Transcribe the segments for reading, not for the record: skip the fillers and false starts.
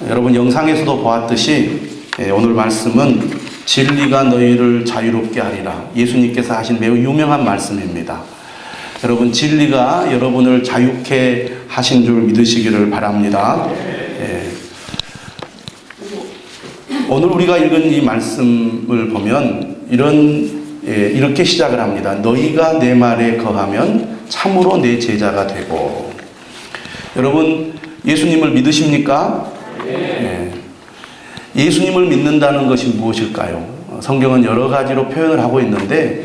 여러분 영상에서도 보았듯이 오늘 말씀은 진리가 너희를 자유롭게 하리라. 예수님께서 하신 매우 유명한 말씀입니다. 여러분 진리가 여러분을 자유케 하신 줄 믿으시기를 바랍니다. 오늘 우리가 읽은 이 말씀을 보면 이렇게 시작을 합니다. 너희가 내 말에 거하면 참으로 내 제자가 되고. 여러분 예수님을 믿으십니까? 예수님을 믿는다는 것이 무엇일까요? 성경은 여러 가지로 표현을 하고 있는데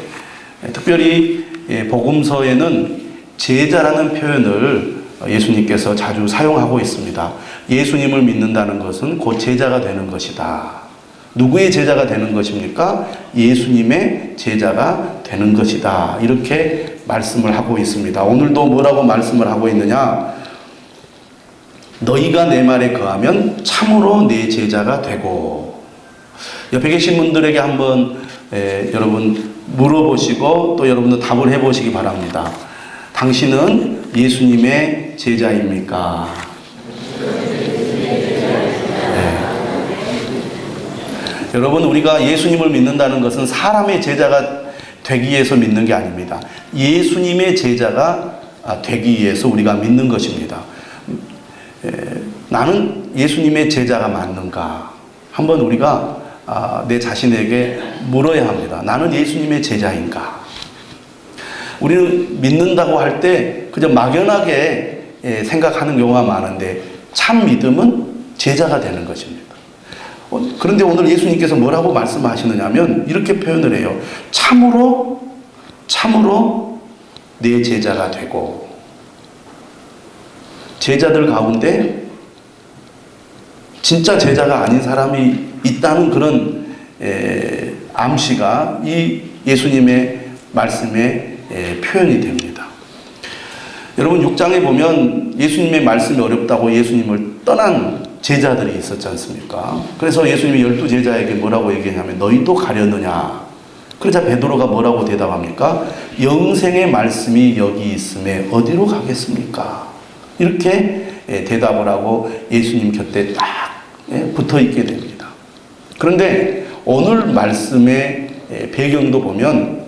특별히 복음서에는 제자라는 표현을 예수님께서 자주 사용하고 있습니다. 예수님을 믿는다는 것은 곧 제자가 되는 것이다. 누구의 제자가 되는 것입니까? 예수님의 제자가 되는 것이다. 이렇게 말씀을 하고 있습니다. 오늘도 뭐라고 말씀을 하고 있느냐? 너희가 내 말에 거하면 참으로 내 제자가 되고. 옆에 계신 분들에게 한번 여러분 물어보시고 또 여러분도 답을 해보시기 바랍니다. 당신은 예수님의 제자입니까? 여러분 우리가 예수님을 믿는다는 것은 사람의 제자가 되기 위해서 믿는 게 아닙니다. 예수님의 제자가 되기 위해서 우리가 믿는 것입니다. 나는 예수님의 제자가 맞는가? 한번 우리가 내 자신에게 물어야 합니다. 나는 예수님의 제자인가? 우리는 믿는다고 할 때 그저 막연하게 생각하는 경우가 많은데 참 믿음은 제자가 되는 것입니다. 그런데 오늘 예수님께서 뭐라고 말씀하시느냐면 이렇게 표현을 해요. 참으로 내 제자가 되고. 제자들 가운데 진짜 제자가 아닌 사람이 있다는 그런 암시가 이 예수님의 말씀에 표현이 됩니다. 여러분 6장에 보면 예수님의 말씀이 어렵다고 예수님을 떠난 제자들이 있었지 않습니까? 그래서 예수님이 12제자에게 뭐라고 얘기하냐면 너희도 가려느냐? 그러자 베드로가 뭐라고 대답합니까? 영생의 말씀이 여기 있음에 어디로 가겠습니까? 이렇게 대답을 하고 예수님 곁에 딱 붙어 있게 됩니다. 그런데 오늘 말씀의 배경도 보면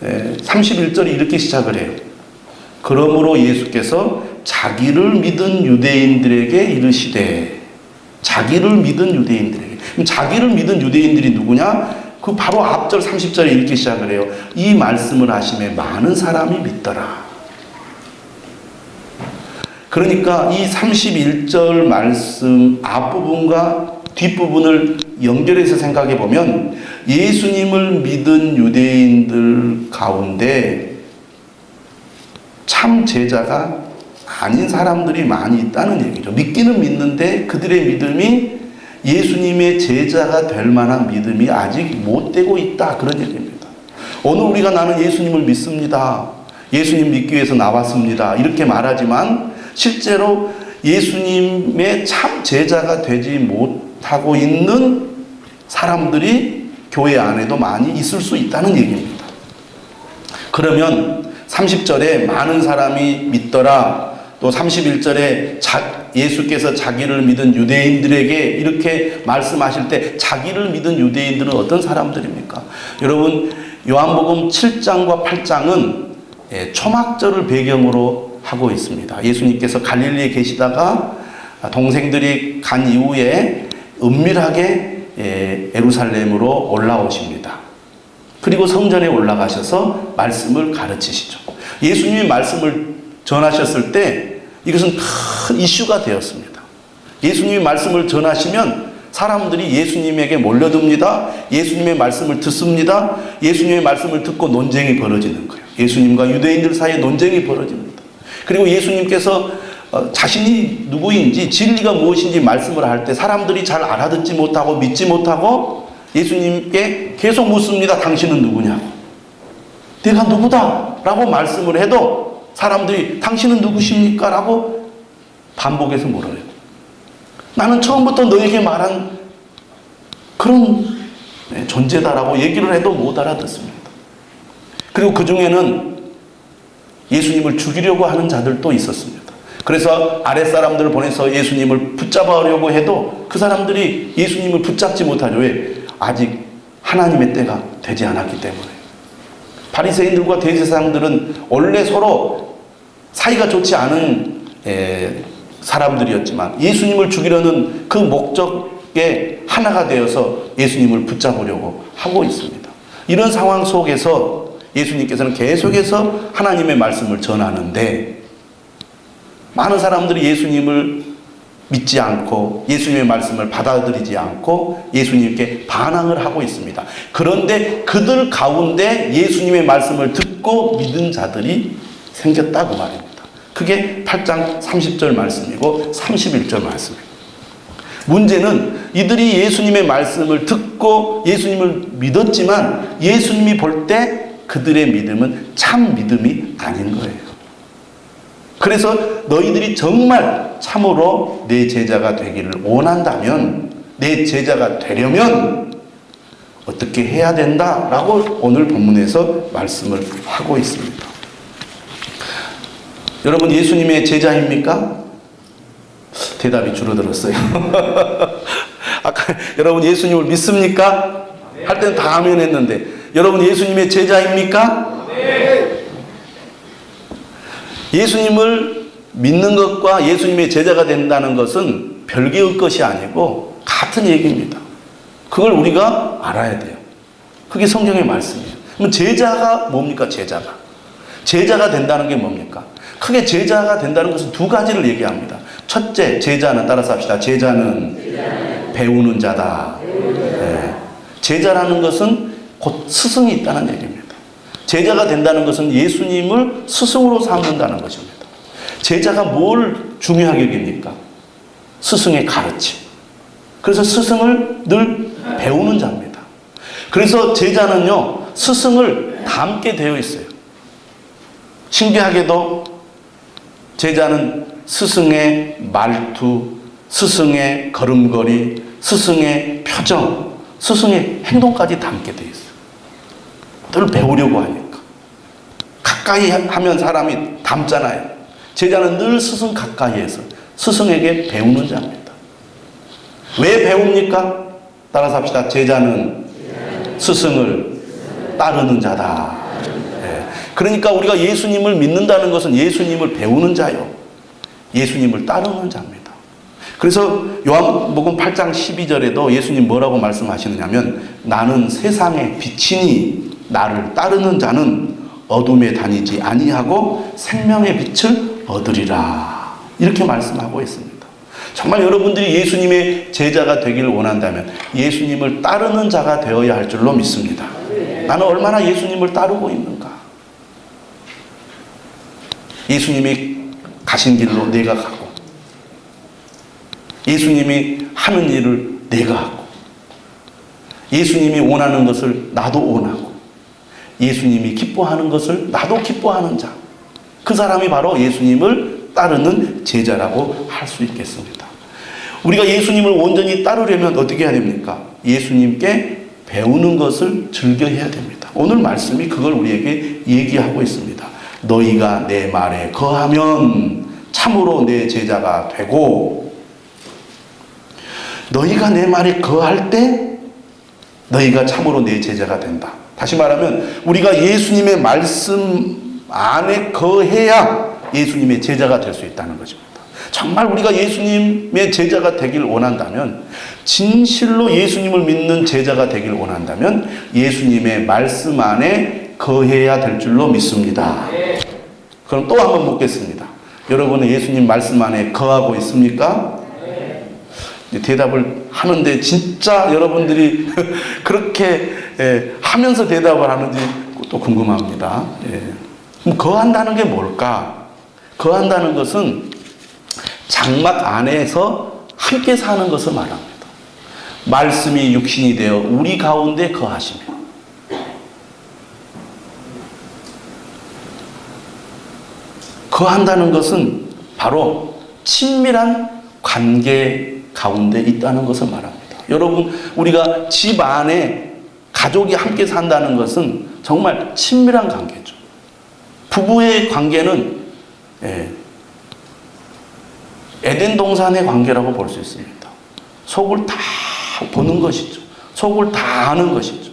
31절이 이렇게 시작을 해요. 그러므로 예수께서 자기를 믿은 유대인들에게 이르시되. 자기를 믿은 유대인들에게. 그럼 자기를 믿은 유대인들이 누구냐? 그 바로 앞절 30절에 이렇게 시작을 해요. 이 말씀을 하심에 많은 사람이 믿더라. 그러니까 이 31절 말씀 앞부분과 뒷부분을 연결해서 생각해 보면 예수님을 믿은 유대인들 가운데 참 제자가 아닌 사람들이 많이 있다는 얘기죠. 믿기는 믿는데 그들의 믿음이 예수님의 제자가 될 만한 믿음이 아직 못 되고 있다. 그런 얘기입니다. 오늘 우리가 나는 예수님을 믿습니다. 예수님 믿기 위해서 나왔습니다. 이렇게 말하지만 실제로 예수님의 참 제자가 되지 못하고 있는 사람들이 교회 안에도 많이 있을 수 있다는 얘기입니다. 그러면 30절에 많은 사람이 믿더라. 또 31절에 예수께서 자기를 믿은 유대인들에게 이렇게 말씀하실 때 자기를 믿은 유대인들은 어떤 사람들입니까? 여러분 요한복음 7장과 8장은 초막절을 배경으로 하고 있습니다. 예수님께서 갈릴리에 계시다가 동생들이 간 이후에 은밀하게 예루살렘으로 올라오십니다. 그리고 성전에 올라가셔서 말씀을 가르치시죠. 예수님이 말씀을 전하셨을 때 이것은 큰 이슈가 되었습니다. 예수님이 말씀을 전하시면 사람들이 예수님에게 몰려듭니다. 예수님의 말씀을 듣습니다. 예수님의 말씀을 듣고 논쟁이 벌어지는 거예요. 예수님과 유대인들 사이에 논쟁이 벌어집니다. 그리고 예수님께서 자신이 누구인지 진리가 무엇인지 말씀을 할 때 사람들이 잘 알아듣지 못하고 믿지 못하고 예수님께 계속 묻습니다. 당신은 누구냐고. 내가 누구다 라고 말씀을 해도 사람들이 당신은 누구십니까? 라고 반복해서 물어요. 나는 처음부터 너에게 말한 그런 존재다라고 얘기를 해도 못 알아듣습니다. 그리고 그 중에는 예수님을 죽이려고 하는 자들도 있었습니다. 그래서 아랫사람들을 보내서 예수님을 붙잡으려고 해도 그 사람들이 예수님을 붙잡지 못하죠. 왜? 아직 하나님의 때가 되지 않았기 때문에. 바리새인들과 대제사장들은 원래 서로 사이가 좋지 않은 사람들이었지만 예수님을 죽이려는 그 목적에 하나가 되어서 예수님을 붙잡으려고 하고 있습니다. 이런 상황 속에서 예수님께서는 계속해서 하나님의 말씀을 전하는데 많은 사람들이 예수님을 믿지 않고 예수님의 말씀을 받아들이지 않고 예수님께 반항을 하고 있습니다. 그런데 그들 가운데 예수님의 말씀을 듣고 믿은 자들이 생겼다고 말입니다. 그게 8장 30절 말씀이고 31절 말씀입니다. 문제는 이들이 예수님의 말씀을 듣고 예수님을 믿었지만 예수님이 볼 때 그들의 믿음은 참 믿음이 아닌 거예요. 그래서 너희들이 정말 참으로 내 제자가 되기를 원한다면, 내 제자가 되려면 어떻게 해야 된다라고 오늘 본문에서 말씀을 하고 있습니다. 여러분, 예수님의 제자입니까? 대답이 줄어들었어요. 아까 여러분 예수님을 믿습니까? 할 때는 다 아멘 했는데, 여러분 예수님의 제자입니까? 예수님을 믿는 것과 예수님의 제자가 된다는 것은 별개의 것이 아니고 같은 얘기입니다. 그걸 우리가 알아야 돼요. 그게 성경의 말씀이에요. 그럼 제자가 뭡니까? 제자가 된다는 게 뭡니까? 크게 제자가 된다는 것은 두 가지를 얘기합니다. 첫째, 제자는, 따라서 합시다. 제자는 배우는 자다. 네. 제자라는 것은 곧 스승이 있다는 얘기입니다. 제자가 된다는 것은 예수님을 스승으로 삼는다는 것입니다. 제자가 뭘 중요하게 여깁니까? 스승의 가르침. 그래서 스승을 늘 배우는 자입니다. 그래서 제자는요, 스승을 닮게 되어 있어요. 신기하게도 제자는 스승의 말투, 스승의 걸음걸이, 스승의 표정, 스승의 행동까지 닮게 되어 있어요. 늘 배우려고 하니까. 가까이 하면 사람이 닮잖아요. 제자는 늘 스승 가까이에서 스승에게 배우는 자입니다. 왜 배웁니까? 따라서 합시다. 제자는 스승을 따르는 자다. 네. 그러니까 우리가 예수님을 믿는다는 것은 예수님을 배우는 자요, 예수님을 따르는 자입니다. 그래서 요한복음 8장 12절에도 예수님 뭐라고 말씀하시느냐면, 나는 세상의 빛이니 나를 따르는 자는 어둠에 다니지 아니하고 생명의 빛을 얻으리라, 이렇게 말씀하고 있습니다. 정말 여러분들이 예수님의 제자가 되기를 원한다면 예수님을 따르는 자가 되어야 할 줄로 믿습니다. 나는 얼마나 예수님을 따르고 있는가? 예수님이 가신 길로 내가 가고, 예수님이 하는 일을 내가 하고, 예수님이 원하는 것을 나도 원하고, 예수님이 기뻐하는 것을 나도 기뻐하는 자, 그 사람이 바로 예수님을 따르는 제자라고 할 수 있겠습니다. 우리가 예수님을 온전히 따르려면 어떻게 해야 됩니까? 예수님께 배우는 것을 즐겨해야 됩니다. 오늘 말씀이 그걸 우리에게 얘기하고 있습니다. 너희가 내 말에 거하면 참으로 내 제자가 되고, 너희가 내 말에 거할 때 너희가 참으로 내 제자가 된다. 다시 말하면 우리가 예수님의 말씀 안에 거해야 예수님의 제자가 될 수 있다는 것입니다. 정말 우리가 예수님의 제자가 되길 원한다면, 진실로 예수님을 믿는 제자가 되길 원한다면 예수님의 말씀 안에 거해야 될 줄로 믿습니다. 그럼 또 한번 묻겠습니다. 여러분은 예수님 말씀 안에 거하고 있습니까? 대답을 하는데 진짜 여러분들이 그렇게 하면서 대답을 하는지 또 궁금합니다. 그럼 거한다는 게 뭘까? 거한다는 것은 장막 안에서 함께 사는 것을 말합니다. 말씀이 육신이 되어 우리 가운데 거하시며, 거한다는 것은 바로 친밀한 관계 가운데 있다는 것을 말합니다. 여러분, 우리가 집 안에 가족이 함께 산다는 것은 정말 친밀한 관계죠. 부부의 관계는 에덴 동산의 관계라고 볼 수 있습니다. 속을 다 보는 것이죠. 속을 다 아는 것이죠.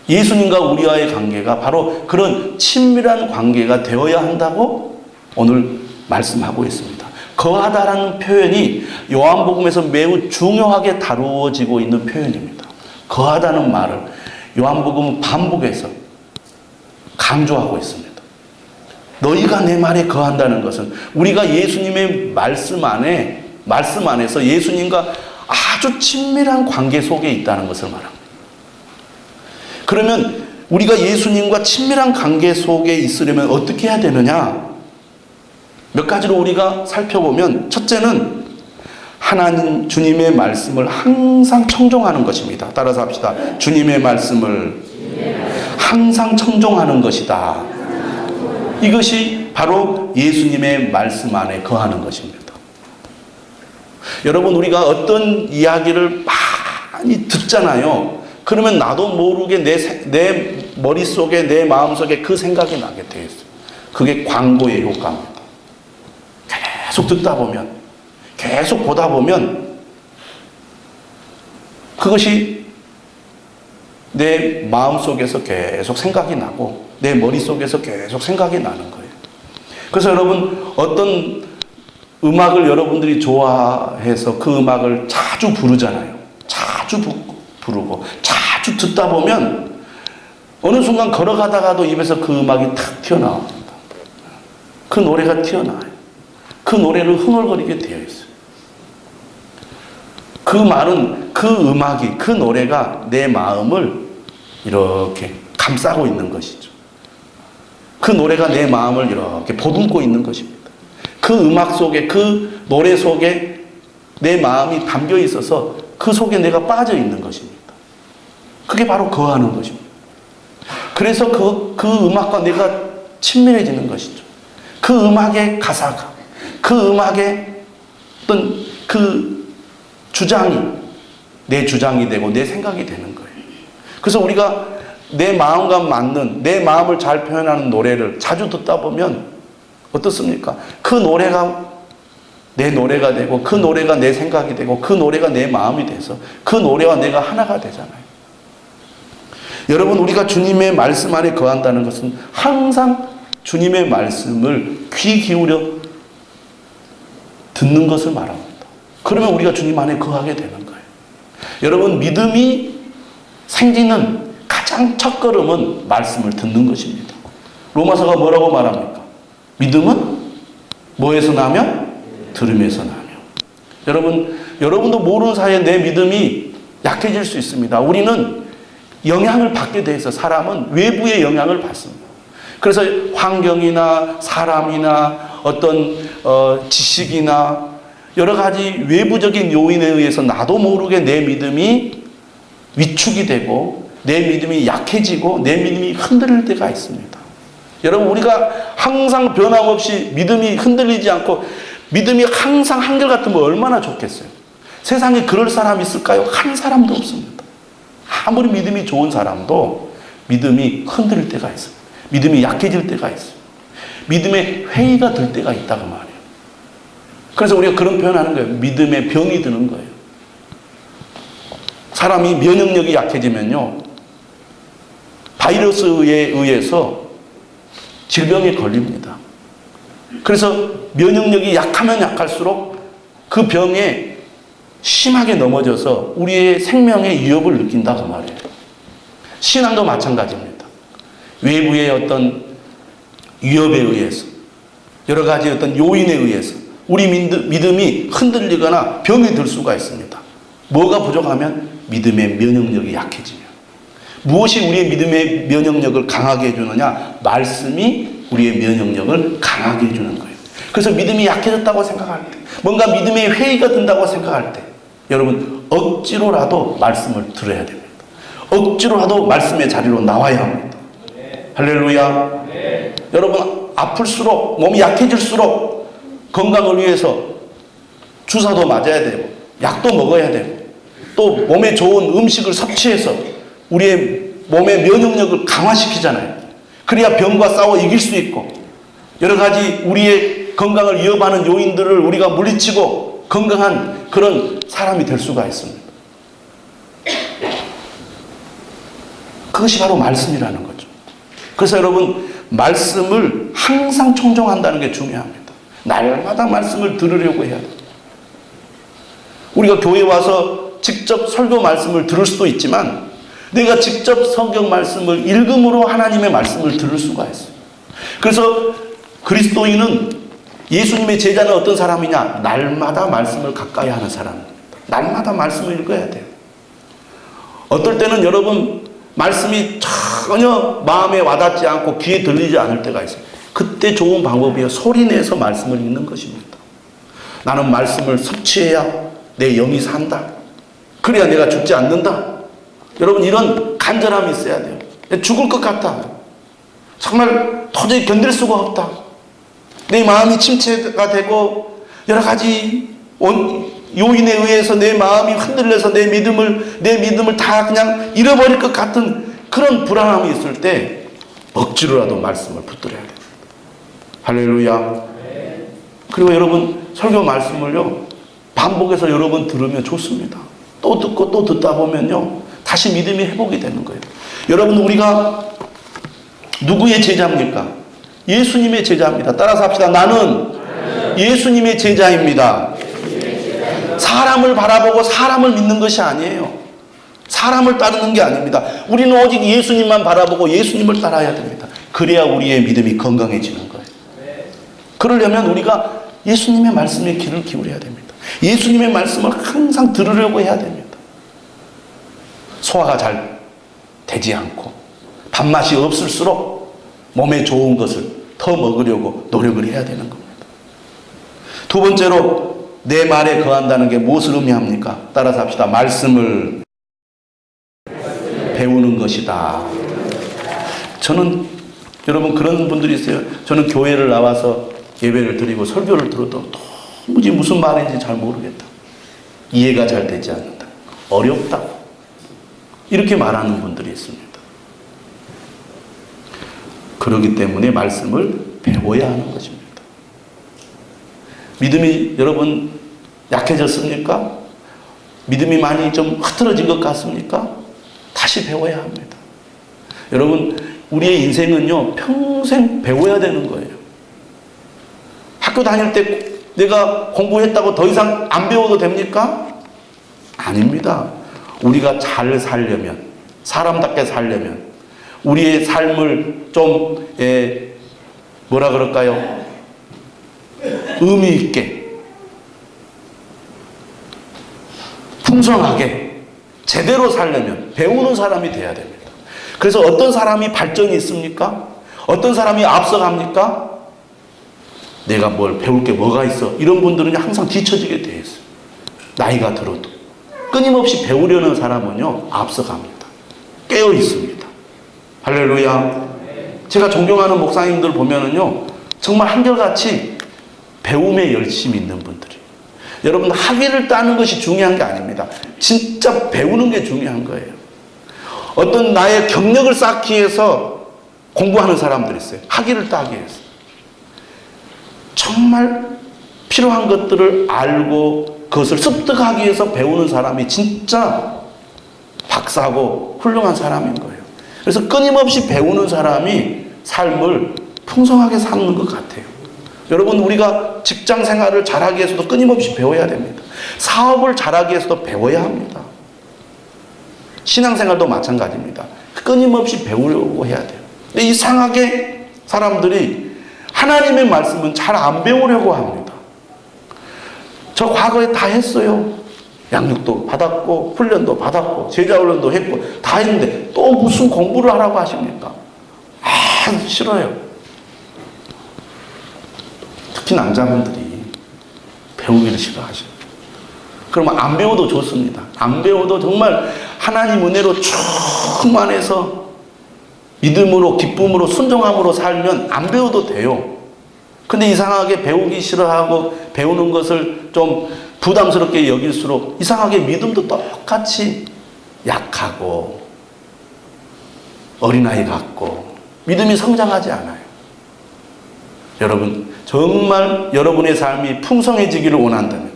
예수님과 우리와의 관계가 바로 그런 친밀한 관계가 되어야 한다고 오늘 말씀하고 있습니다. 거하다라는 표현이 요한복음에서 매우 중요하게 다루어지고 있는 표현입니다. 거하다는 말을 요한복음은 반복해서 강조하고 있습니다. 너희가 내 말에 거한다는 것은 우리가 예수님의 말씀 안에서 예수님과 아주 친밀한 관계 속에 있다는 것을 말합니다. 그러면 우리가 예수님과 친밀한 관계 속에 있으려면 어떻게 해야 되느냐? 몇 가지로 우리가 살펴보면, 첫째는 하나님 주님의 말씀을 항상 청종하는 것입니다. 따라서 합시다. 주님의 말씀을 항상 청종하는 것이다. 이것이 바로 예수님의 말씀 안에 거하는 것입니다. 여러분, 우리가 어떤 이야기를 많이 듣잖아요. 그러면 나도 모르게 내 머릿속에, 내 마음속에 그 생각이 나게 되어 있어요. 그게 광고의 효과입니다. 계속 듣다 보면, 계속 보다 보면 그것이 내 마음속에서 계속 생각이 나고 내 머릿속에서 계속 생각이 나는 거예요. 그래서 여러분, 어떤 음악을 여러분들이 좋아해서 그 음악을 자주 부르잖아요. 자주 부르고 자주 듣다 보면 어느 순간 걸어가다가도 입에서 그 음악이 탁 튀어나옵니다. 그 노래가 튀어나와요. 그 노래를 흥얼거리게 되어 있어요. 그 말은, 그 음악이, 그 노래가 내 마음을 이렇게 감싸고 있는 것이죠. 그 노래가 내 마음을 이렇게 보듬고 있는 것입니다. 그 음악 속에, 그 노래 속에 내 마음이 담겨 있어서 그 속에 내가 빠져 있는 것입니다. 그게 바로 거하는 것입니다. 그래서 그 음악과 내가 친밀해지는 것이죠. 그 음악의 가사가, 그 음악의 어떤 그 주장이 내 주장이 되고 내 생각이 되는 거예요. 그래서 우리가 내 마음과 맞는, 내 마음을 잘 표현하는 노래를 자주 듣다 보면 어떻습니까? 그 노래가 내 노래가 되고, 그 노래가 내 생각이 되고, 그 노래가 내 마음이 돼서 그 노래와 내가 하나가 되잖아요. 여러분, 우리가 주님의 말씀 안에 거한다는 것은 항상 주님의 말씀을 귀 기울여 듣는 것을 말합니다. 그러면 우리가 주님 안에 거하게 되는 거예요. 여러분, 믿음이 생기는 가장 첫 걸음은 말씀을 듣는 것입니다. 로마서가 뭐라고 말합니까? 믿음은 뭐에서 나며? 들음에서 나며. 여러분도 모르는 사이에 내 믿음이 약해질 수 있습니다. 우리는 영향을 받게 돼 있어. 사람은 외부의 영향을 받습니다. 그래서 환경이나 사람이나 어떤 지식이나 여러 가지 외부적인 요인에 의해서 나도 모르게 내 믿음이 위축이 되고 내 믿음이 약해지고 내 믿음이 흔들릴 때가 있습니다. 여러분, 우리가 항상 변함없이 믿음이 흔들리지 않고 믿음이 항상 한결같으면 얼마나 좋겠어요. 세상에 그럴 사람이 있을까요? 한 사람도 없습니다. 아무리 믿음이 좋은 사람도 믿음이 흔들릴 때가 있습니다. 믿음이 약해질 때가 있어요. 믿음의 회의가 들 때가 있다고 말이에요. 그래서 우리가 그런 표현하는 거예요. 믿음의 병이 드는 거예요. 사람이 면역력이 약해지면요, 바이러스에 의해서 질병에 걸립니다. 그래서 면역력이 약하면 약할수록 그 병에 심하게 넘어져서 우리의 생명의 위협을 느낀다고 말이에요. 신앙도 마찬가지입니다. 외부의 어떤 위협에 의해서, 여러 가지 어떤 요인에 의해서 우리 믿음이 흔들리거나 병이 들 수가 있습니다. 뭐가 부족하면? 믿음의 면역력이 약해지면. 무엇이 우리의 믿음의 면역력을 강하게 해주느냐? 말씀이 우리의 면역력을 강하게 해주는 거예요. 그래서 믿음이 약해졌다고 생각할 때, 뭔가 믿음의 회의가 든다고 생각할 때, 여러분, 억지로라도 말씀을 들어야 됩니다. 억지로라도 말씀의 자리로 나와야 합니다. 할렐루야. 여러분, 아플수록, 몸이 약해질수록 건강을 위해서 주사도 맞아야 되고 약도 먹어야 되고 또 몸에 좋은 음식을 섭취해서 우리의 몸의 면역력을 강화시키잖아요. 그래야 병과 싸워 이길 수 있고 여러 가지 우리의 건강을 위협하는 요인들을 우리가 물리치고 건강한 그런 사람이 될 수가 있습니다. 그것이 바로 말씀이라는 거죠. 그래서 여러분, 말씀을 항상 청종한다는 게 중요합니다. 날마다 말씀을 들으려고 해야 돼요. 우리가 교회 와서 직접 설교 말씀을 들을 수도 있지만 내가 직접 성경 말씀을 읽음으로 하나님의 말씀을 들을 수가 있어요. 그래서 그리스도인은, 예수님의 제자는 어떤 사람이냐? 날마다 말씀을 가까이 하는 사람입니다. 날마다 말씀을 읽어야 돼요. 어떨 때는 여러분 말씀이 전혀 마음에 와닿지 않고 귀에 들리지 않을 때가 있어요. 그때 좋은 방법이에요. 소리내서 말씀을 읽는 것입니다. 나는 말씀을 섭취해야 내 영이 산다. 그래야 내가 죽지 않는다. 여러분, 이런 간절함이 있어야 돼요. 죽을 것 같다. 정말 도저히 견딜 수가 없다. 내 마음이 침체가 되고 여러 가지 요인에 의해서 내 마음이 흔들려서 내 믿음을 다 그냥 잃어버릴 것 같은 그런 불안함이 있을 때 억지로라도 말씀을 붙들어야 됩니다. 할렐루야. 그리고 여러분, 설교 말씀을요, 반복해서 여러 번 들으면 좋습니다. 또 듣고 또 듣다 보면요, 다시 믿음이 회복이 되는 거예요. 여러분, 우리가 누구의 제자입니까? 예수님의 제자입니다. 따라서 합시다. 나는 예수님의 제자입니다. 사람을 바라보고 사람을 믿는 것이 아니에요. 사람을 따르는 게 아닙니다. 우리는 오직 예수님만 바라보고 예수님을 따라야 됩니다. 그래야 우리의 믿음이 건강해지는 거예요. 그러려면 우리가 예수님의 말씀에 귀를 기울여야 됩니다. 예수님의 말씀을 항상 들으려고 해야 됩니다. 소화가 잘 되지 않고 밥맛이 없을수록 몸에 좋은 것을 더 먹으려고 노력을 해야 되는 겁니다. 두 번째로, 내 말에 거한다는 게 무엇을 의미합니까? 따라서 합시다. 말씀을 배우는 것이다. 저는, 여러분, 그런 분들이 있어요. 저는 교회를 나와서 예배를 드리고 설교를 들어도 도무지 무슨 말인지 잘 모르겠다. 이해가 잘 되지 않는다. 어렵다. 이렇게 말하는 분들이 있습니다. 그렇기 때문에 말씀을 배워야 하는 것입니다. 믿음이 여러분 약해졌습니까? 믿음이 많이 좀 흐트러진 것 같습니까? 다시 배워야 합니다. 여러분, 우리의 인생은요, 평생 배워야 되는 거예요. 학교 다닐 때 내가 공부했다고 더 이상 안 배워도 됩니까? 아닙니다. 우리가 잘 살려면, 사람답게 살려면, 우리의 삶을 좀 뭐라 그럴까요? 의미 있게, 풍성하게, 제대로 살려면 배우는 사람이 돼야 됩니다. 그래서 어떤 사람이 발전이 있습니까? 어떤 사람이 앞서갑니까? 내가 뭘 배울 게 뭐가 있어? 이런 분들은 항상 뒤처지게 돼 있어요. 나이가 들어도. 끊임없이 배우려는 사람은요, 앞서갑니다. 깨어 있습니다. 할렐루야. 제가 존경하는 목사님들 보면은요, 정말 한결같이 배움에 열심히 있는 분들이에요. 여러분, 학위를 따는 것이 중요한 게 아닙니다. 진짜 배우는 게 중요한 거예요. 어떤 나의 경력을 쌓기 위해서 공부하는 사람들이 있어요. 학위를 따기 위해서. 정말 필요한 것들을 알고 그것을 습득하기 위해서 배우는 사람이 진짜 박사고 훌륭한 사람인 거예요. 그래서 끊임없이 배우는 사람이 삶을 풍성하게 사는 것 같아요. 여러분, 우리가 직장 생활을 잘하기 위해서도 끊임없이 배워야 됩니다. 사업을 잘하기 위해서도 배워야 합니다. 신앙생활도 마찬가지입니다. 끊임없이 배우려고 해야 돼요. 근데 이상하게 사람들이 하나님의 말씀은 잘 안 배우려고 합니다. 저 과거에 다 했어요. 양육도 받았고 훈련도 받았고 제자 훈련도 했고 다 했는데 또 무슨 공부를 하라고 하십니까? 싫어요. 특히 남자분들이 배우기를 싫어하셔요. 그러면 안 배워도 좋습니다. 안 배워도 정말 하나님 은혜로 충만해서 믿음으로 기쁨으로 순종함으로 살면 안 배워도 돼요. 근데 이상하게 배우기 싫어하고 배우는 것을 좀 부담스럽게 여길수록 이상하게 믿음도 똑같이 약하고 어린아이 같고 믿음이 성장하지 않아요. 여러분, 정말 여러분의 삶이 풍성해지기를 원한다면,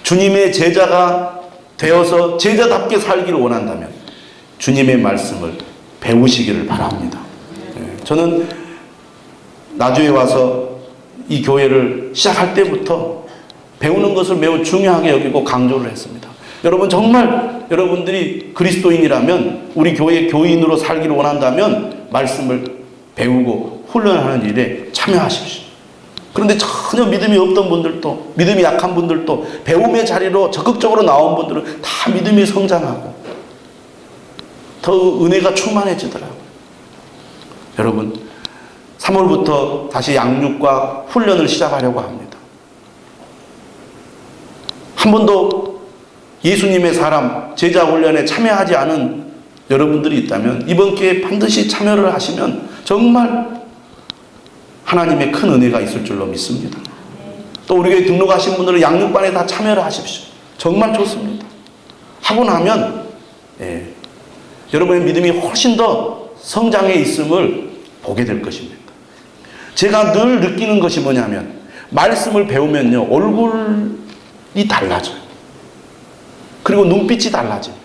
주님의 제자가 되어서 제자답게 살기를 원한다면 주님의 말씀을 배우시기를 바랍니다. 저는 나주에 와서 이 교회를 시작할 때부터 배우는 것을 매우 중요하게 여기고 강조를 했습니다. 여러분, 정말 여러분들이 그리스도인이라면, 우리 교회 교인으로 살기를 원한다면 말씀을 배우고 훈련하는 일에 참여하십시오. 그런데 전혀 믿음이 없던 분들도, 믿음이 약한 분들도, 배움의 자리로 적극적으로 나온 분들은 다 믿음이 성장하고 더 은혜가 충만해지더라고요. 여러분, 3월부터 다시 양육과 훈련을 시작하려고 합니다. 한 번도 예수님의 사람, 제자 훈련에 참여하지 않은 여러분들이 있다면 이번 기회에 반드시 참여를 하시면 정말 하나님의 큰 은혜가 있을 줄로 믿습니다. 또 우리 교회 등록하신 분들은 양육반에 다 참여를 하십시오. 정말 좋습니다. 하고 나면 여러분의 믿음이 훨씬 더 성장해 있음을 보게 될 것입니다. 제가 늘 느끼는 것이 뭐냐면, 말씀을 배우면요, 얼굴이 달라져요. 그리고 눈빛이 달라져요.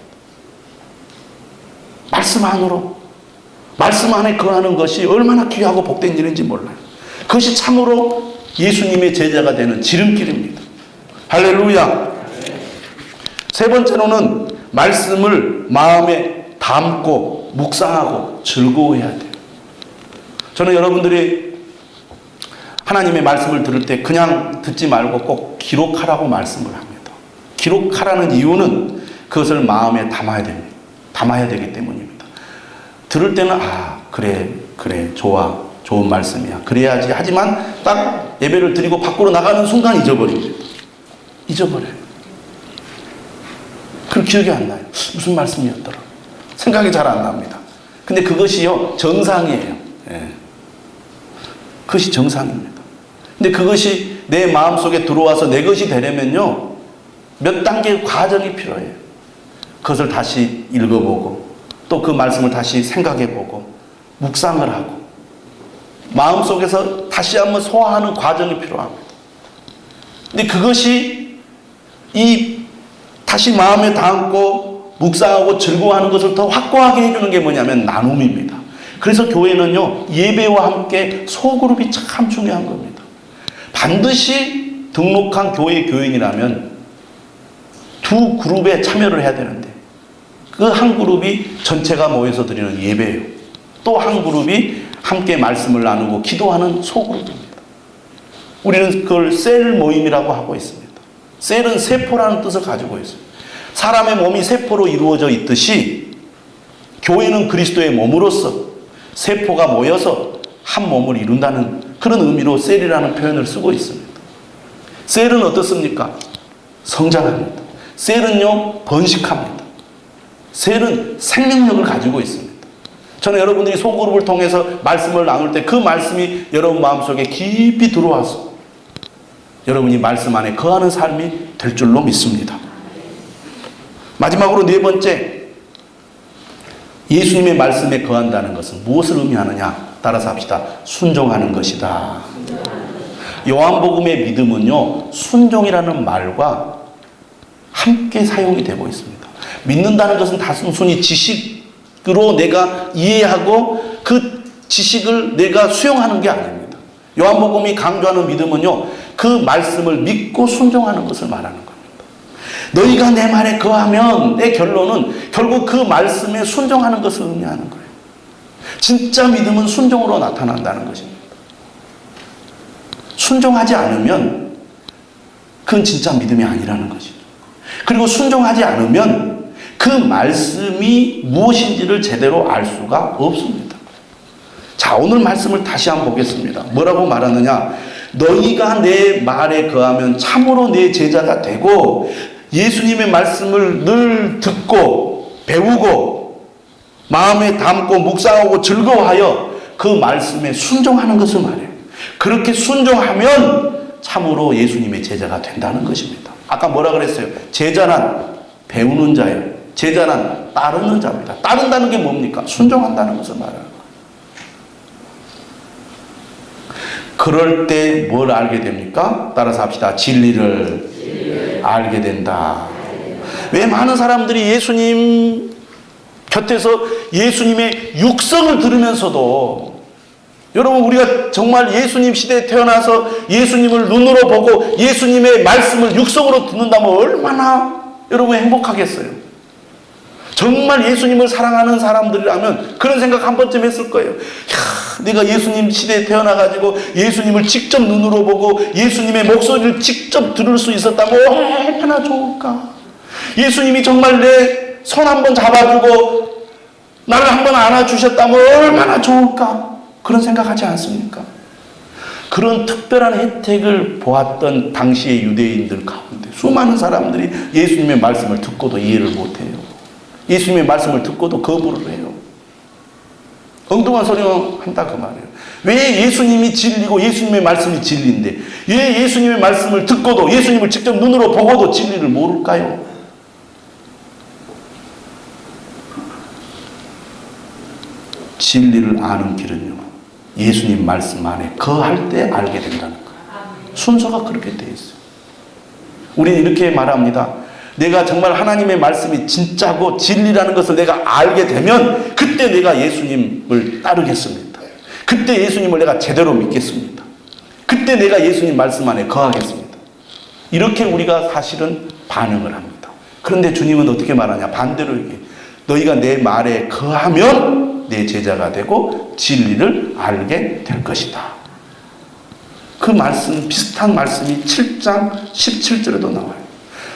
말씀 안으로, 말씀 안에 거하는 것이 얼마나 귀하고 복된 일인지 몰라요. 그것이 참으로 예수님의 제자가 되는 지름길입니다. 할렐루야. 세 번째로는 말씀을 마음에 담고 묵상하고 즐거워해야 돼요. 저는 여러분들이 하나님의 말씀을 들을 때 그냥 듣지 말고 꼭 기록하라고 말씀을 합니다. 기록하라는 이유는 그것을 마음에 담아야 됩니다. 담아야 되기 때문입니다. 들을 때는 그래 좋아, 좋은 말씀이야, 그래야지 하지만 딱 예배를 드리고 밖으로 나가는 순간 잊어버립니다. 잊어버려요. 그 기억이 안 나요. 무슨 말씀이었더라, 생각이 잘 안 납니다. 근데 그것이요 정상이에요. 그것이 정상입니다. 근데 그것이 내 마음속에 들어와서 내 것이 되려면요 몇 단계의 과정이 필요해요. 그것을 다시 읽어보고 또 그 말씀을 다시 생각해보고 묵상을 하고 마음속에서 다시 한번 소화하는 과정이 필요합니다. 근데 그것이 다시 마음에 담고 묵상하고 즐거워하는 것을 더 확고하게 해주는 게 뭐냐면 나눔입니다. 그래서 교회는요 예배와 함께 소그룹이 참 중요한 겁니다. 반드시 등록한 교회 교인이라면 두 그룹에 참여를 해야 되는데, 그 한 그룹이 전체가 모여서 드리는 예배예요. 또 한 그룹이 함께 말씀을 나누고 기도하는 소그룹입니다. 우리는 그걸 셀 모임이라고 하고 있습니다. 셀은 세포라는 뜻을 가지고 있어요. 사람의 몸이 세포로 이루어져 있듯이 교회는 그리스도의 몸으로서 세포가 모여서 한 몸을 이룬다는 그런 의미로 셀이라는 표현을 쓰고 있습니다. 셀은 어떻습니까? 성장합니다. 셀은요 번식합니다. 셀은 생명력을 가지고 있습니다. 저는 여러분들이 소그룹을 통해서 말씀을 나눌 때 그 말씀이 여러분 마음속에 깊이 들어와서 여러분이 말씀 안에 거하는 삶이 될 줄로 믿습니다. 마지막으로 네 번째, 예수님의 말씀에 거한다는 것은 무엇을 의미하느냐? 따라서 합시다. 순종하는 것이다. 요한복음의 믿음은요 순종이라는 말과 함께 사용이 되고 있습니다. 믿는다는 것은 단순히 지식으로 내가 이해하고 그 지식을 내가 수용하는 게 아닙니다. 요한복음이 강조하는 믿음은요 그 말씀을 믿고 순종하는 것을 말하는 겁니다. 너희가 내 말에 거하면, 내 결론은 결국 그 말씀에 순종하는 것을 의미하는 거예요. 진짜 믿음은 순종으로 나타난다는 것입니다. 순종하지 않으면 그건 진짜 믿음이 아니라는 것이죠. 그리고 순종하지 않으면 그 말씀이 무엇인지를 제대로 알 수가 없습니다. 자, 오늘 말씀을 다시 한번 보겠습니다. 뭐라고 말하느냐? 너희가 내 말에 거하면 참으로 내 제자가 되고 예수님의 말씀을 늘 듣고 배우고 마음에 담고 묵상하고 즐거워하여 그 말씀에 순종하는 것을 말해요. 그렇게 순종하면 참으로 예수님의 제자가 된다는 것입니다. 아까 뭐라 그랬어요? 제자란 배우는 자예요. 제자란 따르는 자입니다. 따른다는 게 뭡니까? 순종한다는 것을 말하는 거예요. 그럴 때 뭘 알게 됩니까? 따라서 합시다. 진리를 알게 된다. 왜 많은 사람들이 예수님 곁에서 예수님의 육성을 들으면서도, 여러분, 우리가 정말 예수님 시대에 태어나서 예수님을 눈으로 보고 예수님의 말씀을 육성으로 듣는다면 얼마나 여러분 행복하겠어요. 정말 예수님을 사랑하는 사람들이라면 그런 생각 한 번쯤 했을 거예요. 야, 내가 예수님 시대에 태어나가지고 예수님을 직접 눈으로 보고 예수님의 목소리를 직접 들을 수 있었다면 얼마나 좋을까. 예수님이 정말 내 손 한 번 잡아주고 나를 한 번 안아주셨다면 얼마나 좋을까. 그런 생각하지 않습니까? 그런 특별한 혜택을 보았던 당시의 유대인들 가운데 수많은 사람들이 예수님의 말씀을 듣고도 이해를 못해요. 예수님의 말씀을 듣고도 거부를 해요. 엉뚱한 소리만 한다 그 말이에요. 왜 예수님이 진리고 예수님의 말씀이 진리인데 왜 예수님의 말씀을 듣고도 예수님을 직접 눈으로 보고도 진리를 모를까요? 진리를 아는 길은요, 예수님 말씀 안에 거할 때 알게 된다는 거예요. 순서가 그렇게 되어 있어요. 우리는 이렇게 말합니다. 내가 정말 하나님의 말씀이 진짜고 진리라는 것을 내가 알게 되면 그때 내가 예수님을 따르겠습니다. 그때 예수님을 내가 제대로 믿겠습니다. 그때 내가 예수님 말씀 안에 거하겠습니다. 이렇게 우리가 사실은 반응을 합니다. 그런데 주님은 어떻게 말하냐? 반대로 얘기해. 너희가 내 말에 거하면 내 제자가 되고 진리를 알게 될 것이다. 그 말씀, 비슷한 말씀이 7장 17절에도 나와요.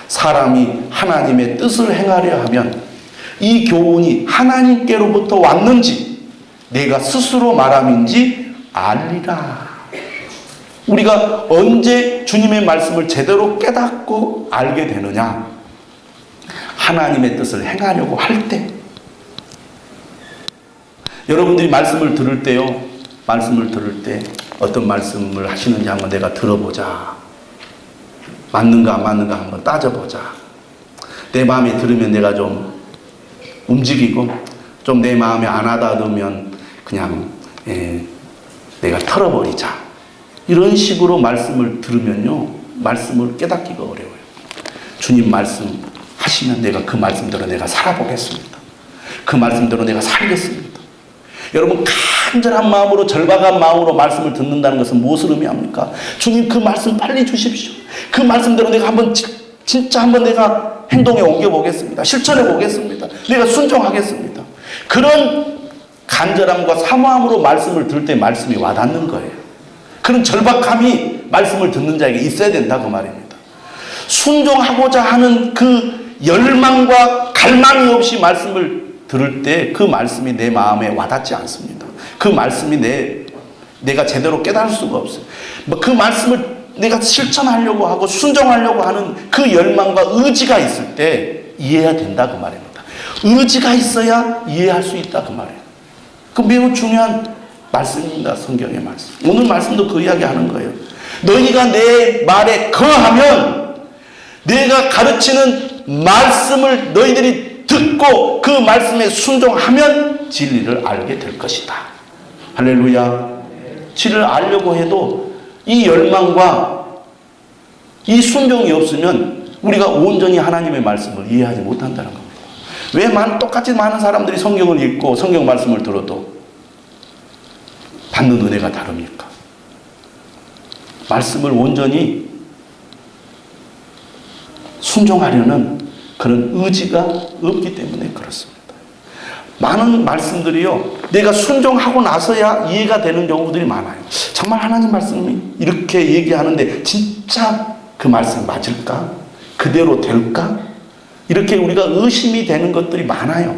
사람이 하나님의 뜻을 행하려 하면 이 교훈이 하나님께로부터 왔는지 내가 스스로 말함인지 알리라. 우리가 언제 주님의 말씀을 제대로 깨닫고 알게 되느냐? 하나님의 뜻을 행하려고 할 때. 여러분들이 말씀을 들을 때요, 말씀을 들을 때 어떤 말씀을 하시는지 한번 내가 들어보자. 맞는가 안 맞는가 한번 따져보자. 내 마음에 들으면 내가 좀 움직이고 좀 내 마음에 안 와닿으면 그냥 내가 털어버리자. 이런 식으로 말씀을 들으면요, 말씀을 깨닫기가 어려워요. 주님 말씀 하시면 내가 그 말씀대로 내가 살아보겠습니다. 그 말씀대로 내가 살겠습니다. 여러분, 간절한 마음으로, 절박한 마음으로 말씀을 듣는다는 것은 무엇을 의미합니까? 주님, 그 말씀 빨리 주십시오. 그 말씀대로 내가 한번 진짜 한번 내가 행동에 옮겨보겠습니다. 실천해 보겠습니다. 내가 순종하겠습니다. 그런 간절함과 사모함으로 말씀을 들을 때 말씀이 와닿는 거예요. 그런 절박함이 말씀을 듣는 자에게 있어야 된다 그 말입니다. 순종하고자 하는 그 열망과 갈망이 없이 말씀을 들을 때 그 말씀이 내 마음에 와닿지 않습니다. 그 말씀이 내가 제대로 깨달을 수가 없어요. 그 말씀을 내가 실천하려고 하고 순종하려고 하는 그 열망과 의지가 있을 때 이해해야 된다 그 말입니다. 의지가 있어야 이해할 수 있다 그 말이에요. 그 매우 중요한 말씀입니다. 성경의 말씀. 오늘 말씀도 그 이야기 하는 거예요. 너희가 내 말에 거하면 내가 가르치는 말씀을 너희들이 듣고 그 말씀에 순종하면 진리를 알게 될 것이다. 할렐루야. 진리를 알려고 해도 이 열망과 이 순종이 없으면 우리가 온전히 하나님의 말씀을 이해하지 못한다는 겁니다. 왜 똑같이 많은 사람들이 성경을 읽고 성경 말씀을 들어도 받는 은혜가 다릅니까? 말씀을 온전히 순종하려는 그런 의지가 없기 때문에 그렇습니다. 많은 말씀들이요, 내가 순종하고 나서야 이해가 되는 경우들이 많아요. 정말 하나님 말씀이 이렇게 얘기하는데 진짜 그 말씀 맞을까? 그대로 될까? 이렇게 우리가 의심이 되는 것들이 많아요.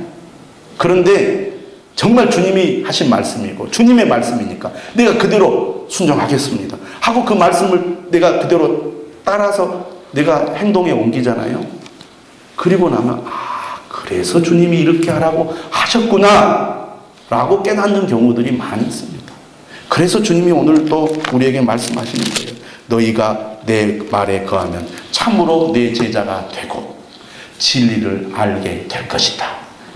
그런데 정말 주님이 하신 말씀이고 주님의 말씀이니까 내가 그대로 순종하겠습니다 하고 그 말씀을 내가 그대로 따라서 내가 행동에 옮기잖아요. 그리고 나면 그래서 주님이 이렇게 하라고 하셨구나 라고 깨닫는 경우들이 많이 있습니다. 그래서 주님이 오늘 또 우리에게 말씀하시는 거예요. 너희가 내 말에 거하면 참으로 내 제자가 되고 진리를 알게 될 것이다.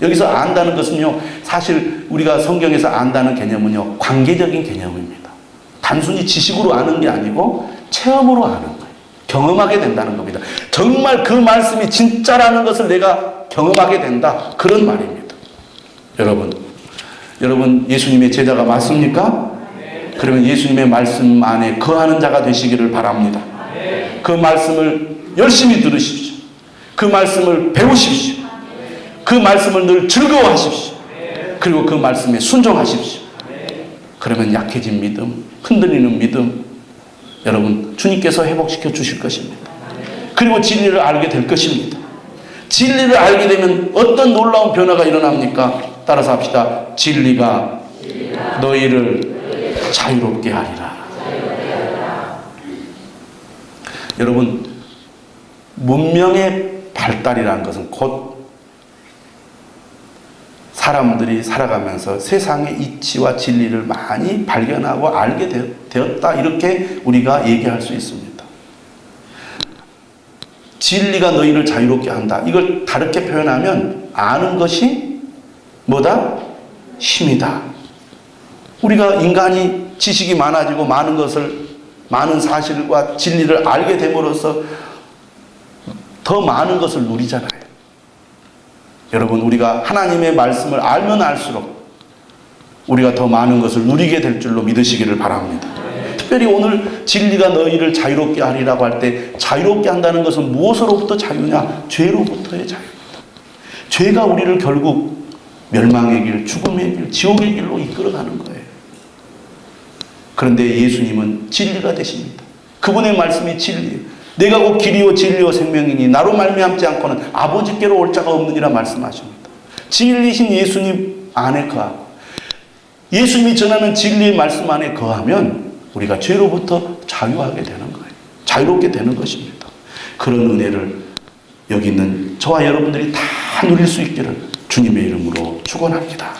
여기서 안다는 것은요, 사실 우리가 성경에서 안다는 개념은요, 관계적인 개념입니다. 단순히 지식으로 아는 게 아니고 체험으로 아는 거예요. 경험하게 된다는 겁니다. 정말 그 말씀이 진짜라는 것을 내가 경험하게 된다. 그런 말입니다. 여러분 예수님의 제자가 맞습니까? 그러면 예수님의 말씀 안에 거하는 자가 되시기를 바랍니다. 그 말씀을 열심히 들으십시오. 그 말씀을 배우십시오. 그 말씀을 늘 즐거워하십시오. 그리고 그 말씀에 순종하십시오. 그러면 약해진 믿음, 흔들리는 믿음, 여러분 주님께서 회복시켜 주실 것입니다. 그리고 진리를 알게 될 것입니다. 진리를 알게 되면 어떤 놀라운 변화가 일어납니까? 따라서 합시다. 진리가 너희를 자유롭게 하리라. 여러분, 문명의 발달이라는 것은 곧 사람들이 살아가면서 세상의 이치와 진리를 많이 발견하고 알게 되었다. 이렇게 우리가 얘기할 수 있습니다. 진리가 너희를 자유롭게 한다. 이걸 다르게 표현하면 아는 것이 뭐다? 힘이다. 우리가 인간이 지식이 많아지고 많은 사실과 진리를 알게 됨으로써 더 많은 것을 누리잖아요. 여러분, 우리가 하나님의 말씀을 알면 알수록 우리가 더 많은 것을 누리게 될 줄로 믿으시기를 바랍니다. 특별히 오늘 진리가 너희를 자유롭게 하리라고 할 때 자유롭게 한다는 것은 무엇으로부터 자유냐? 죄로부터의 자유입니다. 죄가 우리를 결국 멸망의 길, 죽음의 길, 지옥의 길로 이끌어가는 거예요. 그런데 예수님은 진리가 되십니다. 그분의 말씀이 진리예요. 내가 곧 길이요 진리요 생명이니 나로 말미암지 않고는 아버지께로 올 자가 없느니라 말씀하십니다. 진리신 예수님 안에 거하고 예수님이 전하는 진리의 말씀 안에 거하면 우리가 죄로부터 자유하게 되는 거예요. 자유롭게 되는 것입니다. 그런 은혜를 여기 있는 저와 여러분들이 다 누릴 수 있기를 주님의 이름으로 축원합니다.